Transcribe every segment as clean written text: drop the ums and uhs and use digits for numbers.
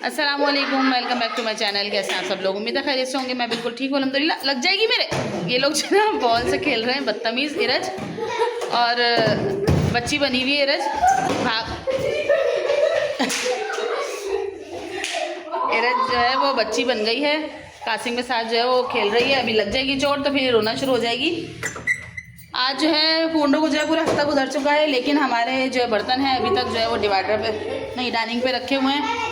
अस्सलाम वालेकुम, welcome back to my channel. कैसे हैं आप सब लोग? उम्मीद है खैरियत से होंगे। मैं बिल्कुल ठीक हूँ अल्हम्दुलिल्लाह। लग जाएगी मेरे। ये लोग जो ना बॉल से खेल रहे हैं, बदतमीज़ इरज और बच्ची बनी हुई है इरज। भाग इरज जो है वो बच्ची बन गई है, कासिम के साथ जो है वो खेल रही है। अभी लग जाएगी चोट तो फिर रोना शुरू हो जाएगी। आज जो है पूर्णो को जो है पूरा हफ्ता गुजर चुका है, लेकिन हमारे जो है बर्तन हैं अभी तक जो है वो डिवाइडर पे नहीं, डाइनिंग पे रखे हुए हैं।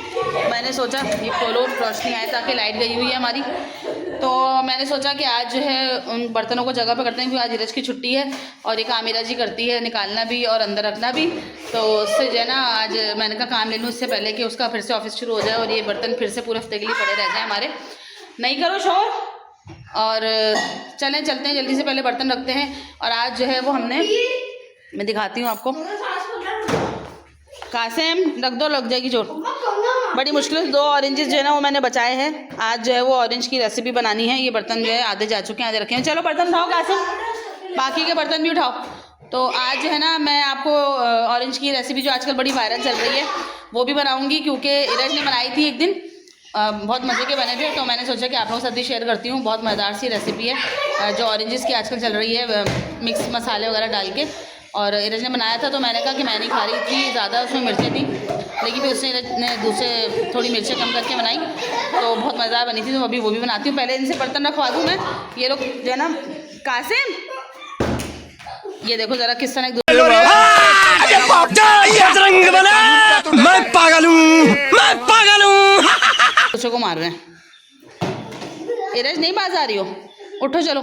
मैंने सोचा ये खोलो, रोशनी आए, ताकि लाइट गई हुई है हमारी, तो मैंने सोचा कि आज जो है उन बर्तनों को जगह पे करते हैं, क्योंकि आज इरज की छुट्टी है और ये काम इरज ही करती है, निकालना भी और अंदर रखना भी। तो उससे जो है ना आज मैंने कहा काम ले लूँ इससे पहले कि उसका फिर से ऑफिस शुरू हो जाए और ये बर्तन फिर से पूरे हफ्ते के लिए पड़े रह जाए हमारे। नहीं करो शोर, और चलते हैं जल्दी से, पहले बर्तन रखते हैं। और आज जो है वो हमने, मैं दिखाती हूँ आपको। कासिम रख दो, लग जाएगी चोट। बड़ी मुश्किल से 2 ऑरेंजेस जो है ना वो मैंने बचाए हैं। आज जो है वो ऑरेंज की रेसिपी बनानी है। ये बर्तन जो है आधे जा चुके हैं, आधे रखे हैं। चलो बर्तन उठाओ कासिम, बाकी के बर्तन भी उठाओ। तो आज जो है ना मैं आपको ऑरेंज की रेसिपी जो आजकल बड़ी वायरल चल रही है वो भी बनाऊँगी, क्योंकि इरज ने बनाई थी एक दिन, बहुत मज़े के बने थे। तो मैंने सोचा कि आप लोगों के साथ भी शेयर करती हूँ। बहुत मज़ेदार सी रेसिपी है जो ऑरेंजेस की आजकल चल रही है, मिक्स मसाले वगैरह डाल के। और इरज ने बनाया था तो मैंने कहा कि मैं नहीं खा रही थी, ज़्यादा उसमें मिर्चें थी, लेकिन फिर उसने इरज ने दूसरे थोड़ी मिर्चें कम करके बनाई तो बहुत मज़ेदार बनी थी। तो अभी वो भी बनाती हूँ। पहले इनसे बर्तन रखवा दूँ मैं। ये लोग जो है ना, कासिम ये देखो ज़रा किस तरह मैं पागल हूँ। दूसरों को मार रहे हैं। इरज नहीं बाज आ रही हो, उठो चलो,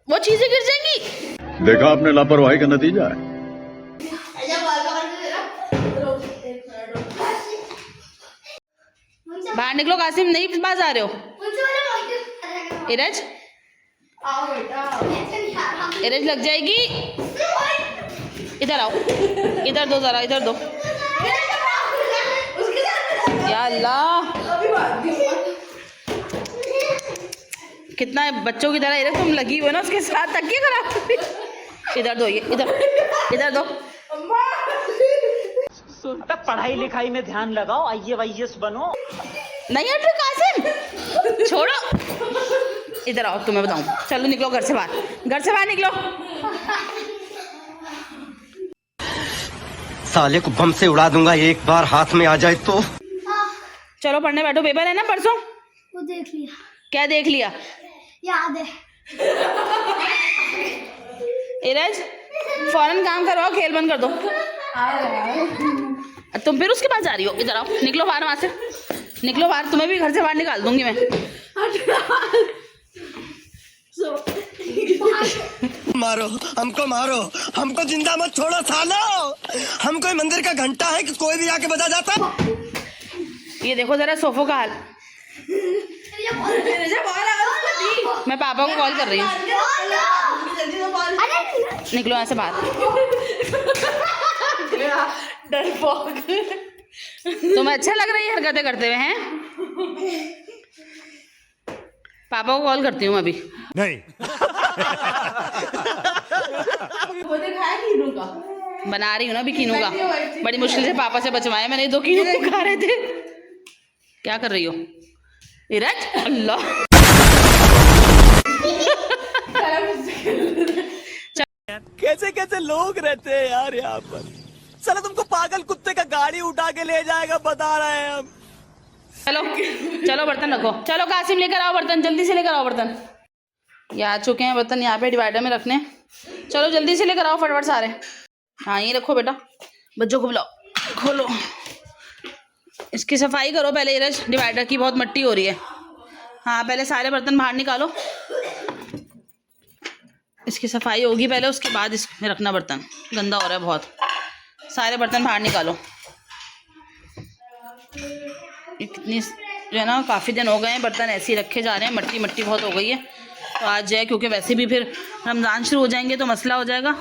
वो चीजें गिर जाएंगी। देखा आपने लापरवाही का नतीजा है। बाहर निकलो कासिम, नहीं बाज आ रहे हो। इरज इरज लग जाएगी। इधर आओ, इधर दो जरा, इधर दो। या अल्लाह, कितना बच्चों की तरह इधर तुम लगी हुई ना उसके साथ, तकिए खराब। इधर दो, ये इधर दो। पढ़ाई लिखाई में ध्यान लगाओ, IAS बनो। नहीं हट रहे कासिम, छोड़ो। इधर आओ, तुम्हें बताऊं। चलो निकलो घर से बाहर निकलो। साले को बम से उड़ा दूंगा एक बार हाथ में आ जाए तो। चलो पढ़ने बैठो, पेपर है ना परसों। वो देख लिया। क्या देख लिया? याद है। इरज फौरन काम करवाओ, खेल बंद कर दो। तुम फिर उसके पास जा रही हो। इधर आओ, निकलो बाहर, वहां से निकलो बाहर, तुम्हें भी घर से बाहर निकाल दूंगी मैं। मारो हमको जिंदा मत छोड़ो सालो। हम कोई मंदिर का घंटा है कि कोई भी आके बजा जाता। ये देखो जरा सोफो का हाल। मैं पापा को कॉल कर रही हूँ। निकलो यहाँ से बाहर। डरपोक। तुम्हें अच्छा लग रहा है हरकतें करते हुए हैं? पापा को कॉल करती हूँ अभी। नहीं। बना रही हूँ ना अभी कीनू का। बड़ी मुश्किल से पापा से बचवाए मैंने, 2 कीनू खा रहे थे। क्या कर रही हो इरज? अल्लाह, कैसे लोग रहते हैं यार यहाँ पर। साला तुमको पागल कुत्ते का गाड़ी उठा के ले जाएगा, बता रहे हैं हम। चलो बर्तन रखो। चलो कासिम लेकर आओ बर्तन, जल्दी से लेकर आओ बर्तन। ये आ चुके हैं बर्तन यहाँ पे डिवाइडर में रखने। चलो जल्दी से लेकर आओ फटाफट सारे। हाँ ये रखो बेटा, बच्चों को बुलाओ, खोलो। इसकी सफाई करो पहले इरज, डिवाइडर की बहुत मट्टी हो रही है। हाँ पहले सारे बर्तन बाहर निकालो, इसकी सफाई होगी पहले, उसके बाद इसमें रखना बर्तन। गंदा हो रहा है बहुत। सारे बर्तन बाहर निकालो। कितनी जो है ना, काफ़ी दिन हो गए हैं बर्तन ऐसे ही रखे जा रहे हैं, मट्टी मट्टी बहुत हो गई है। तो आज जो है क्योंकि वैसे भी फिर रमज़ान शुरू हो जाएंगे तो मसला हो जाएगा,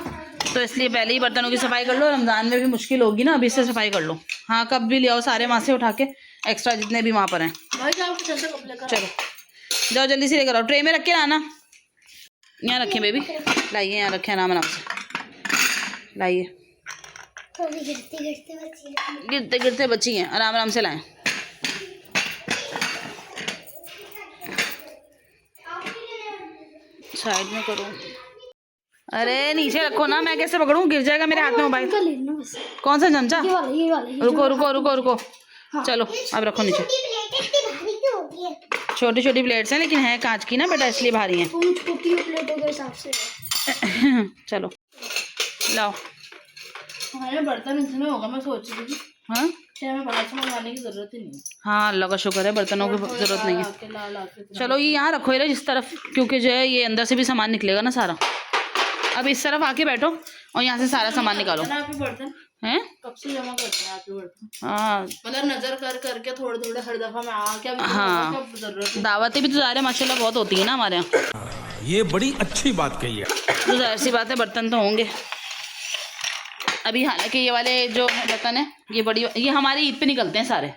तो इसलिए पहले ही बर्तनों की सफाई कर लो। रमज़ान में भी मुश्किल होगी ना, अभी से सफाई कर लो। हाँ कब भी ले आओ सारे वहाँ से उठा के, एक्स्ट्रा जितने भी वहाँ पर हैं। चलो जाओ जल्दी से लेकर आओ, ट्रे में रख के लाना। यहाँ रखें बेबी, लाइए यहाँ रखें आराम से, लाइए। थोड़ी गिरते गिरते बची है। गिरते गिरते बची हैं, आराम आराम से लाएं। साइड में करो। अरे नीचे रखो ना, मैं कैसे पकड़ूं? गिर जाएगा मेरे हाथ में मोबाइल। इनका लेना बस। कौन सा चमचा? ये वाला ये रुको रुको रुको रुको। चलो अब रखो नीचे। प्लेट इतनी भारी क्यों होती है? छोटी छोटी प्लेट्स हैं लेकिन है कांच की ना बेटा, इसलिए भारी हैं। उन छोटी प्लेटों के हिसाब से चलो लाओ। हमारे बर्तन इसमें होगा, मैं सोच रही थी हाँ कि हमें बड़ा सा मंगवाने की जरूरत ही नहीं है। हाँ, अल्लाह का शुक्र है, बर्तनों की जरूरत नहीं है। आके ला ला के चलो ये यहाँ रखो ये जिस तरफ, क्योंकि जो है ये अंदर से भी सामान निकलेगा ना सारा। अब इस तरफ आके बैठो और यहाँ से सारा सामान निकालो। आप ही बर्तन हैं? कब से जमा करते हैं आप ही बर्तन? हाँ मतलब नजर कर करके थोड़े थोड़े हर दफा मैं आके अब हाँ। कब जरूरत है? दावतें भी तो ज़ाहिर है माशाल्लाह बहुत होती है ना हमारे यहाँ, ये बड़ी अच्छी बात कही है। तो जाहिर सी बात है बर्तन तो होंगे। अभी हालांकि ये वाले जो बर्तन है ये हमारे ईद पे निकलते हैं सारे।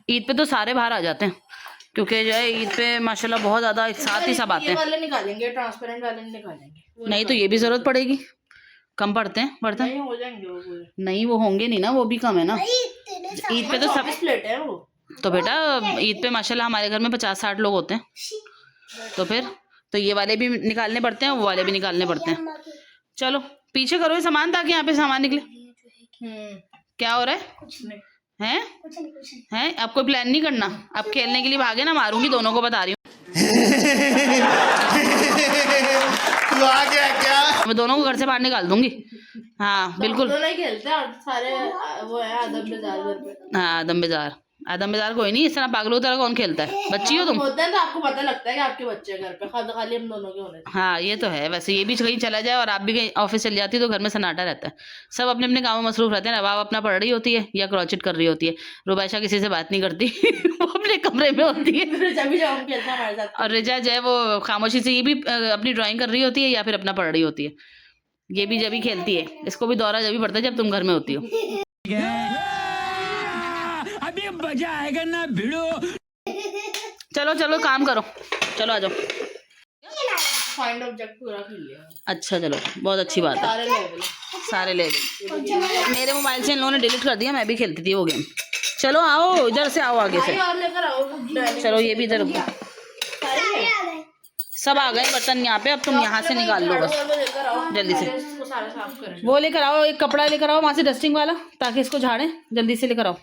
ईद पे तो सारे बाहर आ जाते हैं, क्योंकि जो है ईद पे माशाल्लाह बहुत ज़्यादा एक साथ ही सब आते ये हैं। वाले निकालेंगे, ट्रांसपेरेंट वाले नहीं निकालेंगे। वो नहीं तो ये भी ज़रूरत पड़ेगी, कम पड़ते हैं बर्तन। नहीं हो जाएंगे वो पूरे। नहीं वो होंगे नहीं ना, वो भी कम है ना। ईद पे तो सब 24 प्लेट है वो। तो बेटा ईद पे माशाल्लाह हमारे घर में 50-60 लोग होते हैं, तो फिर तो ये वाले भी निकालने पड़ते हैं, वो वाले भी निकालने पड़ते हैं। चलो पीछे करो ये सामान ताकि यहाँ पे सामान निकले। क्या हो रहा है? कुछ नहीं। हैं? कुछ नहीं हैं? आप कोई प्लान नहीं करना? आप खेलने के लिए भागे ना, मारूंगी दोनों को, बता रही हूँ। तू आ गया क्या? मैं दोनों को घर से बाहर निकाल दूंगी। हाँ बिल्कुल। दोनों ही खेलते हैं और सारे वो है आदम बाजार घर पे। हाँ आदम बाजार कोई नहीं, इस तरह पागलों की तरह कौन खेलता है? बच्ची हो तुम? होते हैं तो आपको पता लगता है कि आपके बच्चे घर पे, खाली हम दोनों के होने से। हाँ ये तो है। वैसे ये भी कहीं चला जाए और आप भी कहीं ऑफिस चली जाती है तो घर में सन्नाटा रहता है, सब अपने अपने कामों में मसरूफ रहते हैं। नवाब अपना पढ़ रही होती है या क्रॉचेट कर रही होती है, रुबैशा किसी से बात नहीं करती वो अपने कमरे में होती है, फिर जब भी जब हम खेलते हैं हमारे साथ। और रिजा जो है वो खामोशी से ये भी अपनी ड्राइंग कर रही होती है या फिर अपना पढ़ रही होती है। ये भी जब ही खेलती है, इसको भी दौरा जब भी पड़ता है जब तुम घर में होती हो। अभी मजा आएगा ना भिड़ो। चलो चलो काम करो, चलो आ जाओ। फाइंड ऑब्जेक्ट पूरा खेल लिया अच्छा चलो बहुत अच्छी बात है। सारे लेवल। सारे लेवल मेरे मोबाइल से इन लोगों ने डिलीट कर दिया, मैं भी खेलती थी वो गेम। चलो आओ इधर से, आओ आगे से। और लेकर आओ। चलो ये भी इधर, सब आ गए बर्तन यहाँ पे। अब तुम यहाँ से निकाल लो बस लेकर आओ जल्दी से। इसको सारा साफ करें। वो लेकर आओ, एक कपड़ा लेकर आओ वहाँ से डस्टिंग वाला, ताकि इसको झाड़ें। जल्दी से लेकर आओ।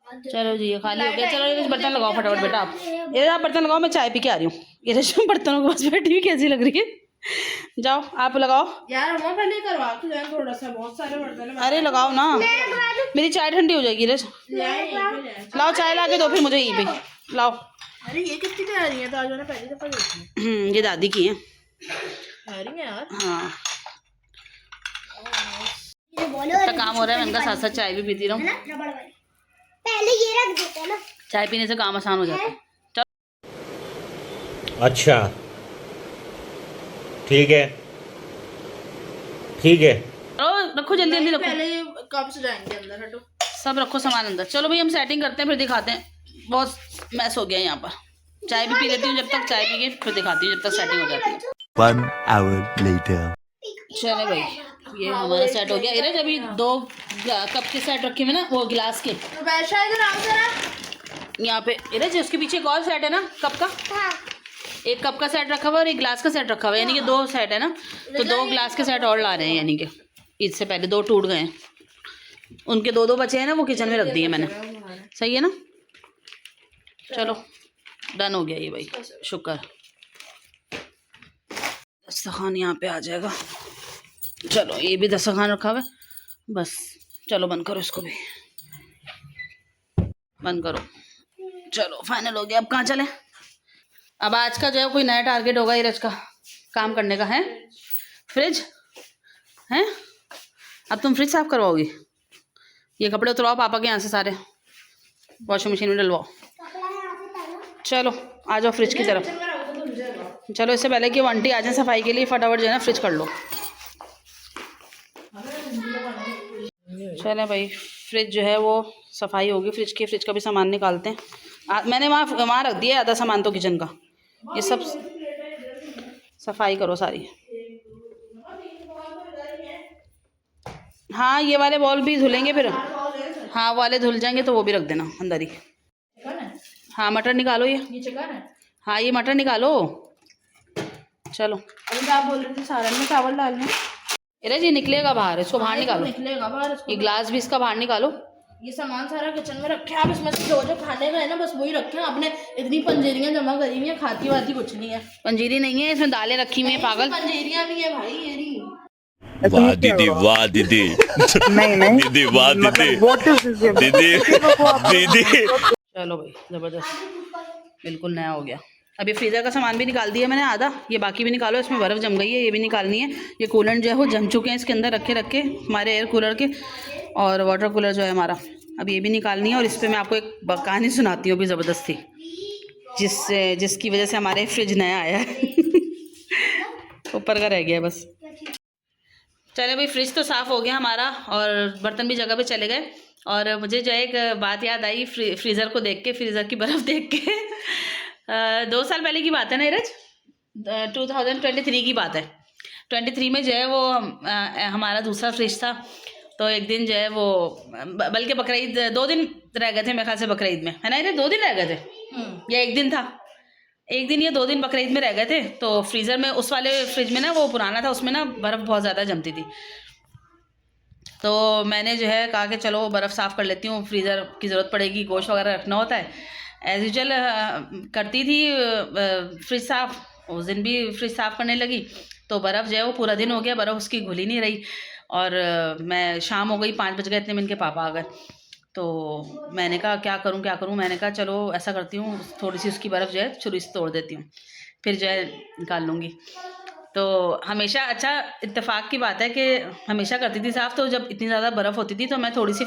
चलो जी ये खाली हो गया। चलो ये बर्तन लगाओ फटाफट बेटा। आप ये आप बर्तन लगाओ, मैं चाय पी के आ रही हूँ। ये रश्मि बर्तनों के पास बैठी हुई कैसी लग रही है? जाओ आप लगाओ। यार हम पहले करवा के जाए थोड़ा सा, बहुत सारे बर्तन है। अरे लगाओ ना, मेरी चाय ठंडी हो जाएगी। रश लाओ चाय ला के दो फिर मुझे यहीं पे लाओ। अरे ये कितनी प्यारी है, तो आज मैंने पहली दफा देखी है। ये दादी की है। प्यारी है यार। हाँ ये बोलो तो काम हो रहा है, मैं इनका साथ साथ चाय भी पीती रहूँ। रबड़ वाली पहले ये रख देते हैं ना। चाय पीने से काम आसान हो जाता है। अच्छा ठीक है ठीक है। चलो रखो जल्दी जल्दी रखो, पहले ये कब से जाएंगे अंदर, हटो। सब रखो सामान अंदर। चलो भाई हम सेटिंग करते हैं फिर दिखाते हैं। बहुत मैस हो गया यहाँ पर। चाय भी पी लेती हूँ, जब तक चाय पी के फिर दिखाती हूँ, जब तक सेटिंग हो जाती है। 1 hour later. चले भाई ये हमारा सेट हो गया। इधर अभी 2 कप के सेट रखे हुए ना, वो गिलास के तो वैसा इधर आओ जरा। यहाँ पे। इधर जो उसके पीछे एक और सेट है ना कप का, एक कप का सेट रखा हुआ और एक गिलास का सेट रखा हुआ है, यानी कि 2 सेट है ना। तो 2 गिलास के सेट और ला रहे हैं, यानी कि ईद से पहले 2 टूट गए हैं, उनके 2 बचे हैं ना, वो किचन में रख दिए मैंने। सही है ना? चलो डन हो गया ये भाई, शुक्र। दस्तरखान यहाँ पे आ जाएगा। चलो ये भी दस्तरखान रखा हुआ है बस। चलो बंद करो इसको भी, बंद करो। चलो फाइनल हो गया। अब कहाँ चले? अब आज का जो है कोई नया टारगेट होगा ईरज का काम करने का है। फ्रिज है, अब तुम फ्रिज साफ करवाओगी। ये कपड़े उतरवाओ पापा के यहाँ से सारे, वॉशिंग मशीन में डलवाओ। चलो आ जाओ फ्रिज की तरफ। चलो इससे पहले कि वो आंटी आ जाए सफाई के लिए, फटाफट जो है ना फ्रिज कर लो। चले भाई फ्रिज जो है वो सफाई होगी फ्रिज की। फ्रिज का भी सामान निकालते हैं। मैंने वहाँ रख दिया आधा सामान तो किचन का। ये सब सफाई करो सारी। हाँ ये वाले बॉल भी धुलेंगे फिर। हाँ वाले धुल जाएंगे तो वो भी रख देना अंदर ही। चिकन है, हाँ मटर निकालो ये चिकन है। हाँ ये मटर निकालो। चलो अभी आप बोल रहे थे सालन में चावल डालने। अरे जी निकलेगा बाहर, इसको बाहर निकालो। निकलेगा बाहर इसको। ये ग्लास भी इसका बाहर निकालो। ये सामान सारा किचन में रखे, आप इसमें से जो खाने का है ना बस वही रखे। आपने इतनी पंजेरियां जमा करी हुई है, खाती वाती कुछ नहीं है। पंजीरी नहीं है इसमें, दालें रखी हुई हैं पागल। पंजेरियां भी है भाई ये नहीं। वाह दीदी, वाह दीदी, नहीं दीदी, वाह दीदी, दीदी। चलो भाई ज़बरदस्त, बिल्कुल नया हो गया। अभी फ्रीज़र का सामान भी निकाल दिया मैंने आधा, ये बाकी भी निकालो। इसमें बर्फ़ जम गई है, ये भी निकालनी है। ये कूलर जो है वो जम चुके हैं इसके अंदर रखे हमारे एयर कूलर के, और वाटर कूलर जो है हमारा, अब ये भी निकालनी है। और इस पर मैं आपको एक कहानी सुनाती हूँ अभी ज़बरदस्त थी, जिसकी वजह से हमारे फ्रिज नया आया है। ऊपर का रह गया बस। चले भाई फ्रिज तो साफ़ हो गया हमारा, और बर्तन भी जगह पे चले गए। और मुझे जो है एक बात याद आई फ्रीज़र को देख के, फ्रीज़र की बर्फ़ देख के। 2 साल पहले की बात है ना नीरज, 2023 की बात है। 23 में जो है वो हमारा दूसरा फ्रिज था। तो एक दिन जो है वो, बल्कि बकरीद 2 दिन रह गए थे मेरे ख्याल से बकरीद में, है ना नीरज? 2 दिन रह गए थे या 1 दिन था? 1 दिन या 2 दिन बकरीद में रह गए थे। तो फ्रीज़र में, उस वाले फ्रिज में ना, वो पुराना था, उसमें ना बर्फ़ बहुत ज़्यादा जमती थी। तो मैंने जो है कहा कि चलो बर्फ़ साफ़ कर लेती हूँ, फ्रीज़र की ज़रूरत पड़ेगी, गोश्त वगैरह रखना होता है। एज़ यूजुअल करती थी फ्रिज साफ़। उस दिन भी फ्रिज साफ़ करने लगी तो बर्फ़ जो है वो पूरा दिन हो गया, बर्फ़ उसकी घुल ही नहीं रही। और मैं शाम हो गई, 5 बज गए, इतने में इनके पापा आ गए। तो मैंने कहा क्या करूँ। मैंने कहा चलो ऐसा करती हूँ, थोड़ी सी उसकी बर्फ़ जो है छुरी से तोड़ देती हूँ, फिर जो है निकाल लूँगी। तो हमेशा, अच्छा इत्तेफाक की बात है कि हमेशा करती थी साफ़। तो जब इतनी ज़्यादा बर्फ़ होती थी तो मैं थोड़ी सी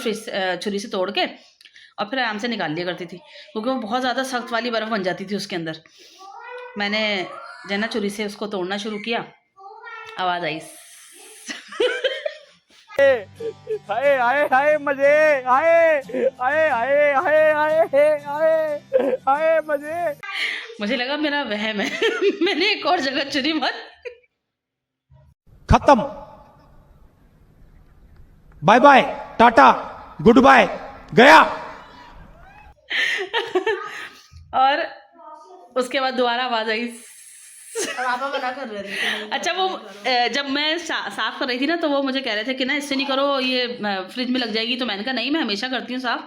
छुरी से तोड़ के और फिर आराम से निकाल लिया करती थी, क्योंकि वो बहुत ज़्यादा सख्त वाली बर्फ़ बन जाती थी उसके अंदर। मैंने जो है ना छुरी से उसको तोड़ना शुरू किया, आवाज़ आई। हाय हाय हाय मजे, हाय हाय हाय हाय हाय हाय हाय मजे। मुझे लगा मेरा वहम है। मैंने एक और जगह चुनी मत। खत्म, bye bye, tata, good bye, गया। और उसके बाद दोबारा आवाज़ आई। पापा मना कर रहे थे। अच्छा वो जब मैं साफ़ कर रही थी ना, तो वो मुझे कह रहे थे कि ना इससे नहीं करो, ये फ्रिज में लग जाएगी। तो मैंने कहा नहीं, मैं हमेशा करती हूँ साफ़,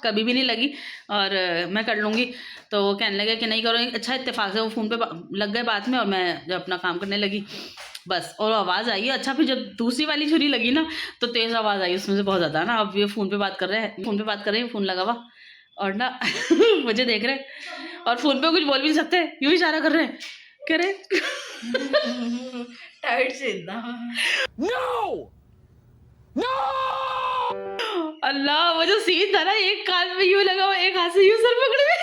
कभी भी नहीं लगी और मैं कर लूँगी। तो वो कहने लगे कि नहीं करो। अच्छा इत्तेफाक से वो फ़ोन पे लग गए बात में, और मैं जब अपना काम करने लगी बस, और आवाज़ आई। अच्छा फिर जब दूसरी वाली छुरी लगी ना, तो तेज़ आवाज़ आई उसमें से बहुत ज़्यादा ना। अब ये फ़ोन पे बात कर रहे हैं, फ़ोन लगा हुआ, और ना मुझे देख रहे, और फ़ोन पे कुछ बोल भी नहीं सकते, यूँ इशारा कर रहे हैं, कह रहे टाइट से इतना। अल्लाह, वो जो सीन था ना, एक कान में यूँ लगा हुआ, एक हाथ से यूँ सर पकड़े हुए,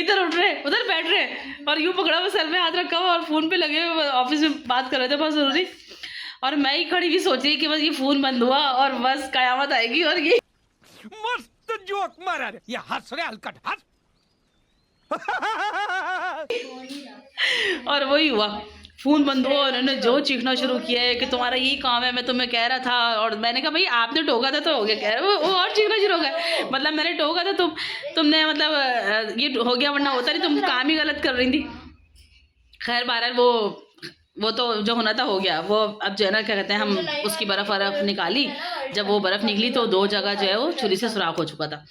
इधर उठ रहे, उधर बैठ रहे, और यूँ पकड़ा हुआ, सर में हाथ रखा हुआ, और फ़ोन पे लगे हुए, ऑफिस में बात कर रहे थे बहुत ज़रूरी। और मैं ही खड़ी भी सोच रही कि बस ये फ़ोन बंद हुआ और बस कयामत आएगी। और ये मस्त जोक मारा रे, ये हंस रहे हलकट, हंस। और वही हुआ, फ़ोन बंद हुआ, उन्होंने जो चीखना शुरू किया है कि तुम्हारा यही काम है, मैं तुम्हें कह रहा था। और मैंने कहा भाई आपने टोका था तो हो गया, कह रहे वो और चीखना शुरू हो गया, मतलब मैंने टोका था, तुमने मतलब ये हो गया, वरना होता नहीं, तुम काम ही गलत कर रही थी। खैर बहरहाल वो तो जो होना था हो गया। वो अब जो है ना क्या कहते हैं, हम उसकी बर्फ़ निकाली। जब वो बर्फ़ निकली तो 2 जगह जो है वो छुरी से सुराख हो चुका था।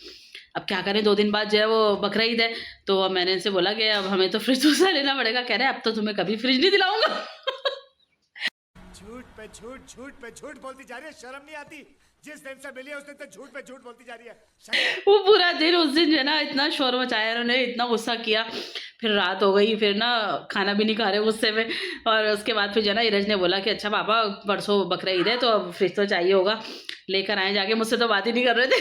अब क्या करें, 2 दिन बाद जो है वो बकरीद है। तो अब मैंने इनसे बोला कि अब हमें तो फ्रिज दूसरा लेना पड़ेगा। कह रहे अब तो तुम्हें कभी फ्रिज नहीं दिलाऊंगा। झूठ पे झूठ बोलती जा रही है, शर्म नहीं आती? जिस दिन से मिली है उस दिन तक झूठ पे झूठ बोलती जा रही है। वो पूरा दिन उस दिन जो है ना इतना शोर मचाया उन्होंने, इतना गुस्सा किया। फिर रात हो गई, फिर ना खाना भी नहीं खा रहे गुस्से में। और उसके बाद फिर जो है ना नीरज ने बोला कि अच्छा पापा परसों बकरीद है तो अब फ्रिज तो चाहिए होगा, लेकर आए जाके। मुझसे तो बात ही नहीं कर रहे थे।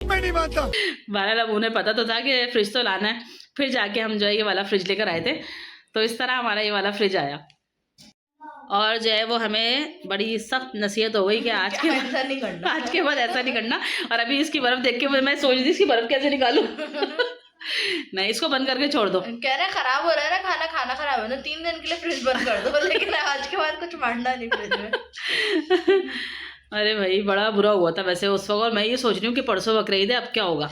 मैं नहीं मानता। बहरहाल अब उन्हें पता तो था कि फ्रिज तो लाना है। फिर जाके हम जो है ये वाला फ्रिज लेकर आए थे। तो इस तरह हमारा ये वाला फ्रिज आया। और जो है वो हमें बड़ी सख्त नसीहत हो गई कि आज के बाद ऐसा नहीं करना। और अभी इसकी बर्फ़ देख के मैं सोच रही थी इसकी बर्फ़ कैसे निकालूं। नहीं, इसको बंद करके छोड़ दो। कह रहे खराब हो रहा है ना खाना, खाना खराब है ना 3 दिन के लिए फ्रिज बंद कर दो, लेकिन आज के बाद कुछ मारना नहीं फ्रिज में। अरे भाई बड़ा बुरा हुआ था वैसे उस वक्त, और मैं ये सोच रही हूँ कि परसों बकरीद है अब क्या होगा,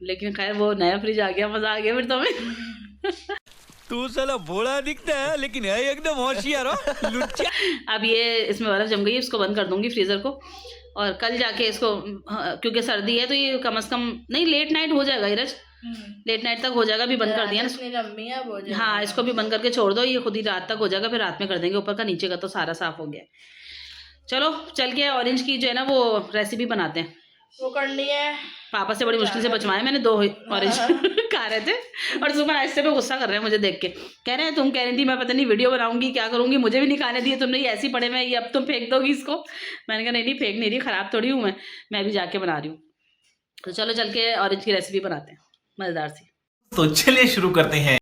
लेकिन खैर वो नया फ्रिज आ गया, मजा आ गया फिर तो हमें। तू साला भोला दिखता है लेकिन है एकदम होशियार हो लुच्चा। अब ये इसमें बर्फ जम गई है, इसको बंद कर दूंगी फ्रीज़र को, और कल जाके इसको क्योंकि सर्दी है तो ये कम से कम नहीं लेट नाइट हो जाएगा नीरज, लेट नाइट तक हो जाएगा। अभी बंद कर दिया ना, इतनी लंबी है वो जो। हाँ इसको भी बंद करके छोड़ दो, ये खुद ही रात तक हो जाएगा, फिर रात में कर देंगे, ऊपर का नीचे का तो सारा साफ हो गया। चलो चल के ऑरेंज की जो है ना वो रेसिपी बनाते हैं, वो करनी है। पापा से बड़ी मुश्किल से बचवाए मैंने 2 ऑरेंज खा रहे थे, और सुमन आहिस्ते पे गुस्सा कर रहे हैं मुझे देख के, कह रहे हैं तुम कह रही थी मैं पता नहीं वीडियो बनाऊंगी क्या करूंगी, मुझे भी नहीं खाने दिए तुमने, ये ऐसे ही पड़े में, ये अब तुम फेंक दोगी इसको। मैंने कहा नहीं फेंक नहीं रही, ख़राब थोड़ी हूँ मैं भी जाके बना रही हूँ। तो चलो चल के ऑरेंज की रेसिपी बनाते हैं मज़ेदार सी। तो चलिए शुरू करते हैं।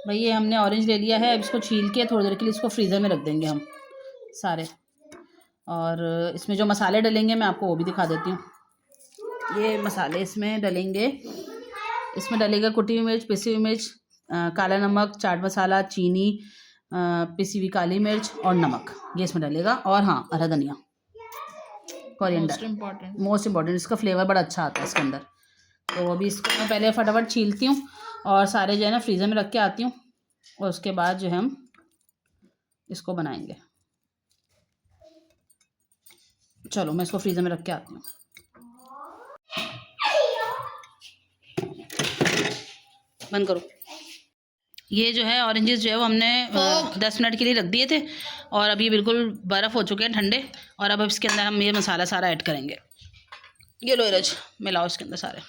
भाई ये हमने ऑरेंज ले लिया है, अब इसको छील के थोड़ी देर के लिए इसको फ्रीज़र में रख देंगे हम सारे, और इसमें जो मसाले डलेंगे मैं आपको वो भी दिखा देती हूँ। ये मसाले इसमें डलेंगे, इसमें डलेगा कुटी हुई मिर्च, पिसी हुई मिर्च, काला नमक, चाट मसाला, चीनी, पिसी हुई काली मिर्च और नमक, ये इसमें डलेगा। और हाँ हरा धनिया, कोरिएंडर, मोस्ट इम्पॉर्टेंट, इसका फ्लेवर बड़ा अच्छा आता है इसके अंदर। तो अभी इसको मैं पहले फटाफट छीलती हूँ और सारे जो है ना फ्रीज़र में रख के आती हूँ, और उसके बाद जो है हम इसको बनाएंगे। चलो मैं इसको फ्रीज़र में रख के आती हूँ। बंद करो। ये जो है ऑरेंजेस जो है वो हमने 10 मिनट के लिए रख दिए थे, और अभी बिल्कुल बर्फ़ हो चुके हैं ठंडे, और अब इसके अंदर हम ये मसाला सारा ऐड करेंगे। ये लो नीरज मिलाओ इसके अंदर सारे।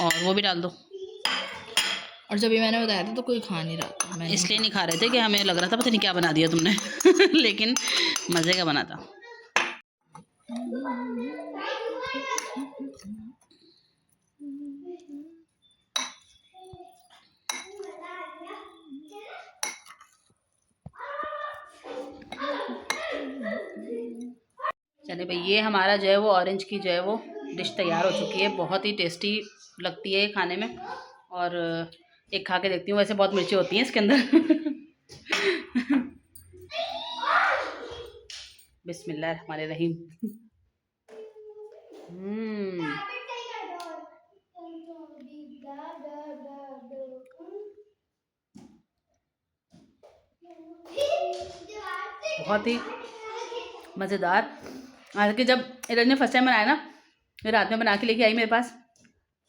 और वो भी डाल दो। और जब ये मैंने बताया था तो कोई खा नहीं रहा था, मैंने इसलिए नहीं खा रहे थे कि हमें लग रहा था पता नहीं क्या बना दिया तुमने लेकिन मज़े का बना था। चले भाई ये हमारा जो है वो ऑरेंज की जो है वो डिश तैयार हो चुकी है, बहुत ही टेस्टी लगती है खाने में। और एक खा के देखती हूँ, वैसे बहुत मिर्ची होती हैं इसके अंदर बिस्मिल्लाहिर्रहमानिर्रहीम। बहुत ही मज़ेदार। हालांकि जब इरज ने फर्स्ट टाइम बनाया ना, ये रात में बना के लेके आई मेरे पास,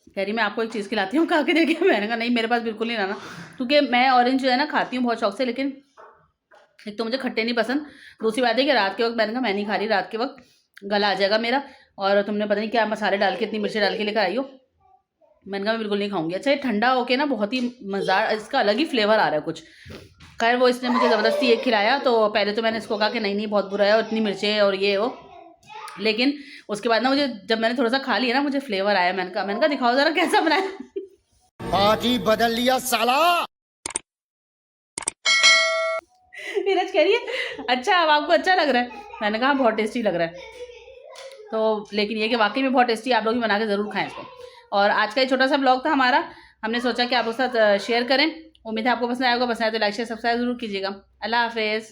कह रही मैं आपको एक चीज़ खिलाती हूँ, खा के देखिए। मैंने कहा नहीं मेरे पास बिल्कुल नहीं लाना, क्योंकि मैं ऑरेंज जो है ना खाती हूँ बहुत शौक से, लेकिन एक तो मुझे खट्टे नहीं पसंद, दूसरी बात है कि रात के वक्त मैंने कहा मैं नहीं खा रही, रात के वक्त गला आ जाएगा मेरा, और तुमने पता नहीं क्या मसाले डाल के इतनी मिर्ची डाल के लेकर आई हो। मैंने कहा मैं बिल्कुल नहीं खाऊंगी। अच्छा ये ठंडा होके ना बहुत ही मज़ेदार, इसका अलग ही फ्लेवर आ रहा है कुछ। खैर वो इसने मुझे ज़बरदस्ती एक खिलाया, तो पहले तो मैंने इसको कहा कि नहीं नहीं बहुत बुरा है और इतनी मिर्चें और ये हो, लेकिन उसके बाद ना मुझे जब मैंने थोड़ा सा खा लिया ना मुझे फ्लेवर आया। मैंने कहा दिखाओ ज़रा कैसा बनाया। पार्टी बदल लिया साला। नीरज कह रही है अच्छा अब आपको अच्छा लग रहा है। मैंने कहा बहुत टेस्टी लग रहा है, तो लेकिन ये कि वाकई में बहुत टेस्टी, आप लोग भी बना के ज़रूर खाएं इसको। और आज का ये छोटा सा ब्लॉग था हमारा, हमने सोचा कि आप उसके साथ शेयर करें। उम्मीद है आपको पसंद आएगा, पसंद आए तो लाइक शेयर सब्सक्राइब जरूर कीजिएगा। अल्लाह हाफिज़।